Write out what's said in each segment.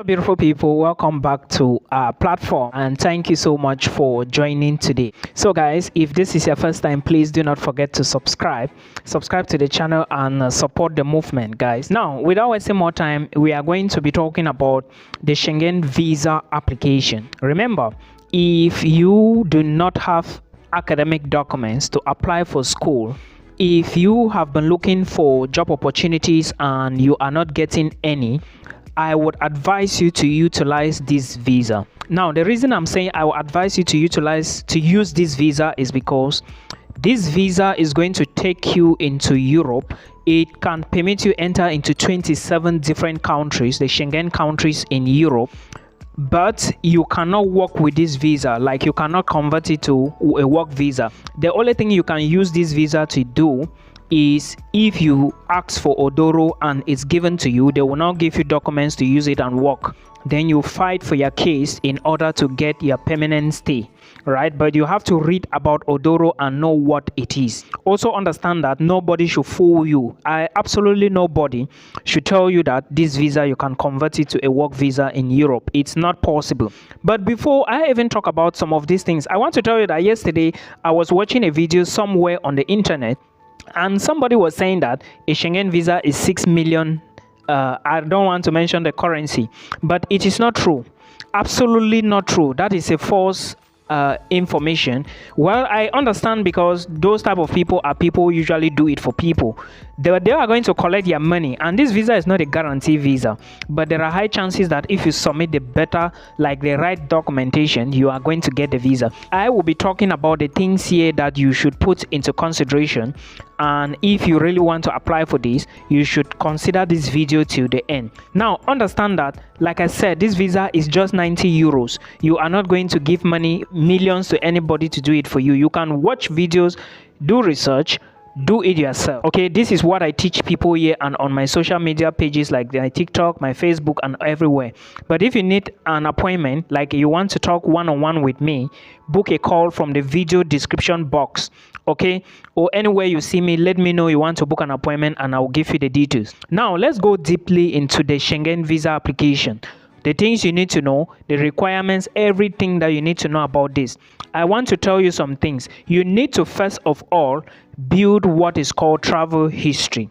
Beautiful people, welcome back to our platform and thank you so much for joining today. So guys, if this is your first time, please do not forget to subscribe to the channel and support the movement, guys. Now, without wasting more time, we are going to be talking about the Schengen visa application. Remember, if you do not have academic documents to apply for school, if you have been looking for job opportunities and you are not getting any, I would advise you to utilize this visa. Now, the reason I'm saying I will advise you to use this visa is because this visa is going to take you into Europe. It can permit you enter into 27 different countries, the Schengen countries in Europe. But you cannot work with this visa, like you cannot convert it to a work visa. The only thing you can use this visa to do is if you ask for Odoro and it's given to you, they will not give you documents to use it and work. Then you fight for your case in order to get your permanent stay, right? But you have to read about Odoro and know what it is. Also understand that nobody should fool you. Absolutely nobody should tell you that this visa you can convert it to a work visa in Europe. It's not possible. But before I even talk about some of these things, I want to tell you that yesterday I was watching a video somewhere on the internet and somebody was saying that a Schengen visa is 6 million. I don't want to mention the currency, but it is not true. Absolutely not true. That is a false information. Well, I understand because those type of people are people usually do it for people. They are going to collect your money, and this visa is not a guarantee visa, but there are high chances that if you submit the right documentation, you are going to get the visa. I will be talking about the things here that you should put into consideration, and if you really want to apply for this, you should consider this video till the end. Now, understand that, like I said, this visa is just 90 euros. You are not going to give money, millions, to anybody to do it for you. You can watch videos, do research, do it yourself. Okay, this is what I teach people here and on my social media pages like my TikTok, my Facebook, and everywhere. But if you need an appointment, like you want to talk one-on-one with me, book a call from the video description box, okay, or anywhere you see me. Let me know you want to book an appointment and I'll give you the details. Now let's go deeply into the Schengen visa application. The things you need to know, the requirements, everything that you need to know about this. I want to tell you some things. You need to first of all build what is called travel history.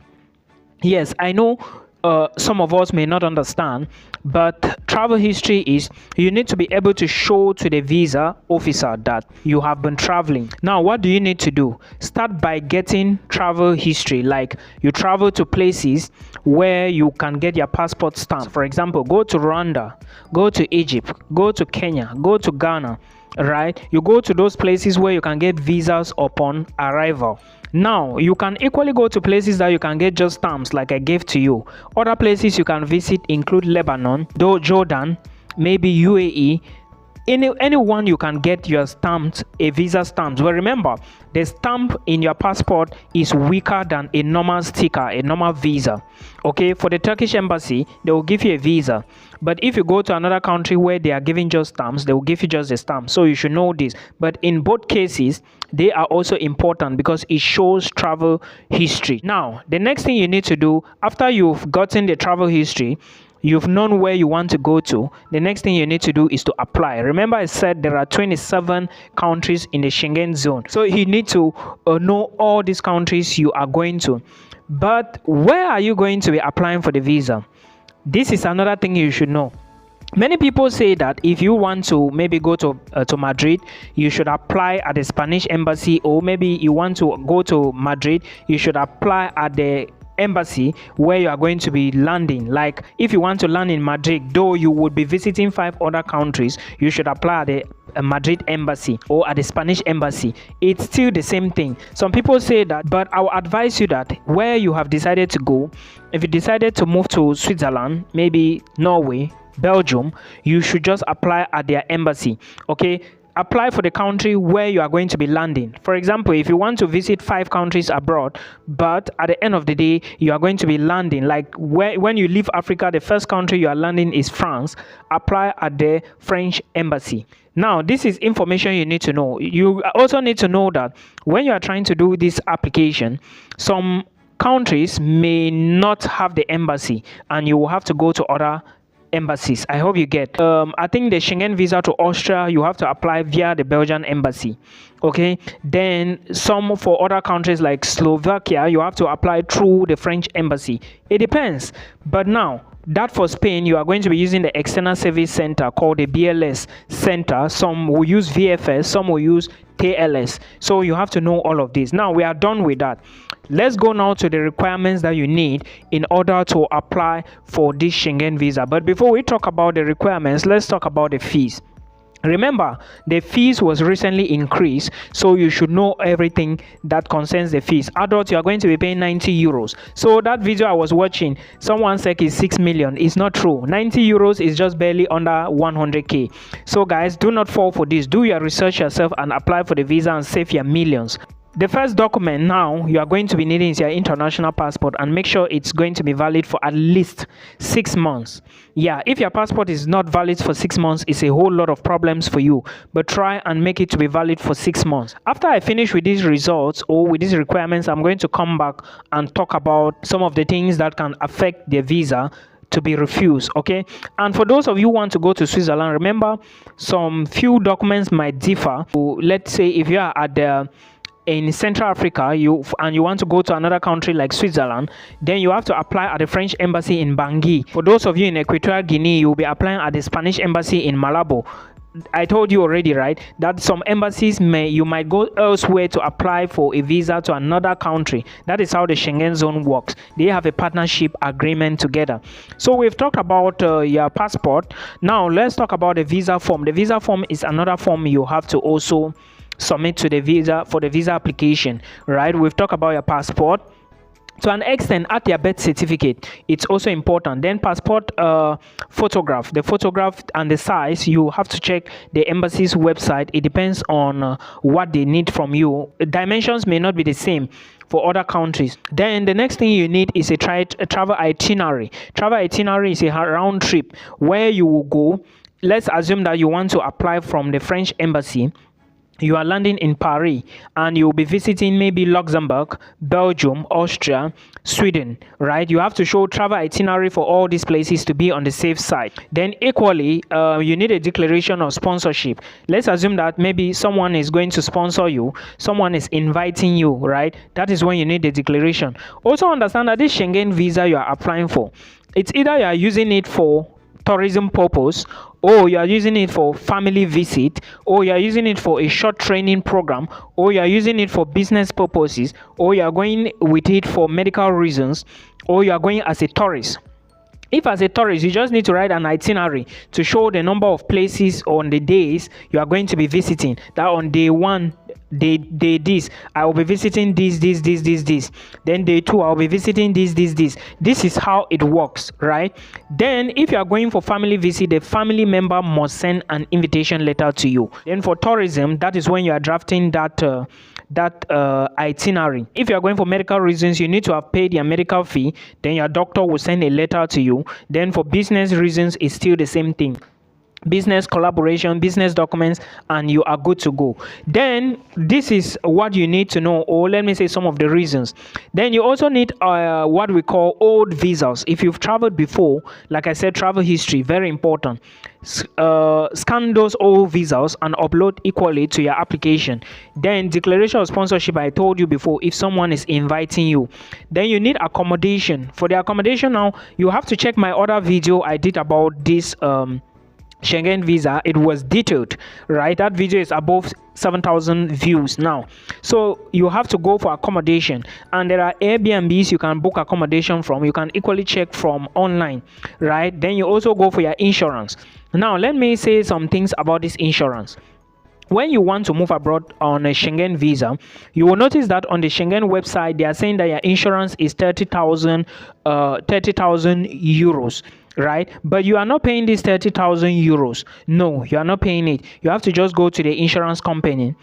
Yes, I know some of us may not understand, but travel history is you need to be able to show to the visa officer that you have been traveling. Now, what do you need to do? Start by getting travel history, like you travel to places where you can get your passport stamp. For example, go to Rwanda, go to Egypt, go to Kenya, go to Ghana, right? You go to those places where you can get visas upon arrival. Now, you can equally go to places that you can get just stamps like I gave to you. Other places you can visit include Lebanon, Jordan, maybe UAE. Anyone you can get your stamps, a visa stamps. Well, remember, the stamp in your passport is weaker than a normal sticker, a normal visa. Okay, for the Turkish embassy, they will give you a visa. But if you go to another country where they are giving just stamps, they will give you just a stamp. So you should know this. But in both cases, they are also important because it shows travel history. Now, the next thing you need to do after you've gotten the travel history, you've known where you want to go to, the next thing you need to do is to apply. Remember I said there are 27 countries in the Schengen zone. So you need to know all these countries you are going to. But where are you going to be applying for the visa? This is another thing you should know. Many people say that if you want to maybe go to Madrid, you should apply at the Spanish embassy, or maybe you want to go to Madrid, you should apply at the embassy where you are going to be landing. Like if you want to land in Madrid, though you would be visiting 5 other countries, you should apply at the Madrid embassy or at the Spanish embassy. It's still the same thing. Some people say that, but I will advise you that where you have decided to go, if you decided to move to Switzerland, maybe Norway, Belgium, you should just apply at their embassy. Okay, apply for the country where you are going to be landing. For example, if you want to visit 5 countries abroad, but at the end of the day you are going to be landing, like when you leave Africa, the first country you are landing is France, apply at the French embassy. Now, this is information you need to know. You also need to know that when you are trying to do this application, some countries may not have the embassy and you will have to go to other embassies. I hope you get. I think the Schengen visa to Austria, you have to apply via the Belgian embassy. Okay, then some for other countries like Slovakia, you have to apply through the French embassy. It depends. But now, that for Spain, you are going to be using the external service center called the BLS center. Some will use VFS, some will use TLS. So you have to know all of this. Now we are done with that. Let's go now to the requirements that you need in order to apply for this Schengen visa. But before we talk about the requirements, let's talk about the fees. Remember, the fees was recently increased, so you should know everything that concerns the fees. Adults, you are going to be paying 90 euros. So that video I was watching, someone said is 6 million. It's not true. 90 euros is just barely under 100k. So guys, do not fall for this. Do your research yourself and apply for the visa and save your millions. The first document now you are going to be needing is your international passport, and make sure it's going to be valid for at least 6 months. Yeah, if your passport is not valid for 6 months, it's a whole lot of problems for you, but try and make it to be valid for 6 months. After I finish with these results or with these requirements, I'm going to come back and talk about some of the things that can affect the visa to be refused. Okay, and for those of you who want to go to Switzerland, remember some few documents might differ. Let's say if you are at the in Central Africa, you want to go to another country like Switzerland, then you have to apply at the French embassy in Bangui. For those of you in Equatorial Guinea, you'll be applying at the Spanish embassy in Malabo. I told you already, right, that some embassies you might go elsewhere to apply for a visa to another country. That is how the Schengen zone works. They have a partnership agreement together. So we've talked about your passport. Now let's talk about the visa form. The visa form is another form you have to also submit to the visa for the visa application, right? We've talked about your passport. To an extent, at your birth certificate, it's also important. Then passport photograph, the photograph and the size, you have to check the embassy's website. It depends on what they need from you. Dimensions may not be the same for other countries. Then the next thing you need is a travel itinerary. Travel itinerary is a round trip where you will go. Let's assume that you want to apply from the French embassy. You are landing in Paris and you'll be visiting maybe Luxembourg, Belgium, Austria, Sweden, right? You have to show travel itinerary for all these places to be on the safe side. Then equally, you need a declaration of sponsorship. Let's assume that maybe someone is going to sponsor you, someone is inviting you, right? That is when you need the declaration. Also understand that this Schengen visa you are applying for, it's either you are using it for tourism purpose, or you are using it for family visit, or you are using it for a short training program, or you are using it for business purposes, or you are going with it for medical reasons, or you are going as a tourist. If as a tourist, you just need to write an itinerary to show the number of places on the days you are going to be visiting. That on day one, day this, I will be visiting this. Then day two, I'll be visiting this. This is how it works, right? Then if you are going for family visit, the family member must send an invitation letter to you. Then for tourism, that is when you are drafting that itinerary. If you are going for medical reasons, you need to have paid your medical fee. Then your doctor will send a letter to you. Then for business reasons, it's still the same thing. Business collaboration, business documents, and you are good to go. Then this is what you need to know, or let me say some of the reasons. Then you also need what we call old visas. If you've traveled before, like I said, travel history, very important. Scan those old visas and upload equally to your application. Then declaration of sponsorship, I told you before, if someone is inviting you. Then you need accommodation. For the accommodation now, you have to check my other video I did about this Schengen visa. It was detailed, right? That video is above 7,000 views now. So you have to go for accommodation, and there are Airbnbs you can book accommodation from. You can equally check from online, right? Then you also go for your insurance. Now let me say some things about this insurance. When you want to move abroad on a Schengen visa, you will notice that on the Schengen website, they are saying that your insurance is 30,000 euros, right? But you are not paying this 30,000 euros. No, you are not paying it. You have to just go to the insurance company,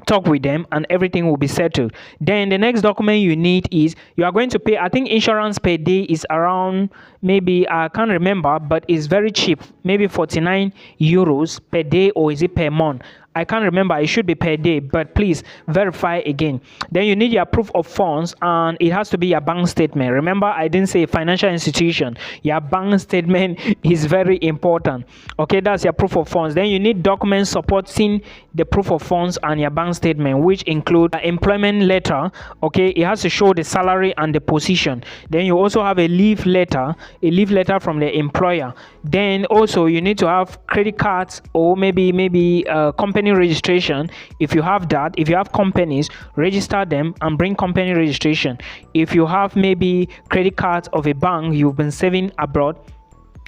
talk with them, and everything will be settled. Then the next document you need is you are going to pay, I think insurance per day is around, maybe I can't remember, but it's very cheap, maybe 49 euros per day, or is it per month? I can't remember, it should be per day, but please verify again. Then you need your proof of funds, and it has to be your bank statement. Remember, I didn't say financial institution. Your bank statement is very important. Okay, that's your proof of funds. Then you need documents supporting the proof of funds and your bank statement, which include an employment letter. Okay, it has to show the salary and the position. Then you also have a leave letter from the employer. Then also you need to have credit cards, or maybe company registration. If you have that, if you have companies, register them and bring company registration. If you have maybe credit cards of a bank you've been saving abroad,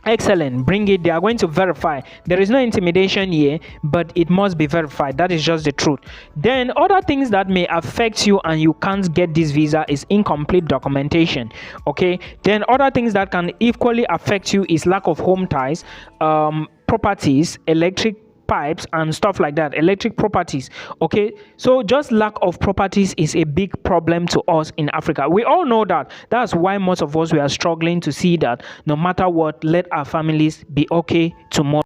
excellent, bring it. They are going to verify. There is no intimidation here, but it must be verified. That is just the truth. Then other things that may affect you and you can't get this visa is incomplete documentation. Okay, then other things that can equally affect you is lack of home ties, properties, electric pipes and stuff like that, electric properties. Okay, so just lack of properties is a big problem to us in Africa. We all know that. That's why most of us, we are struggling to see that no matter what, let our families be okay tomorrow.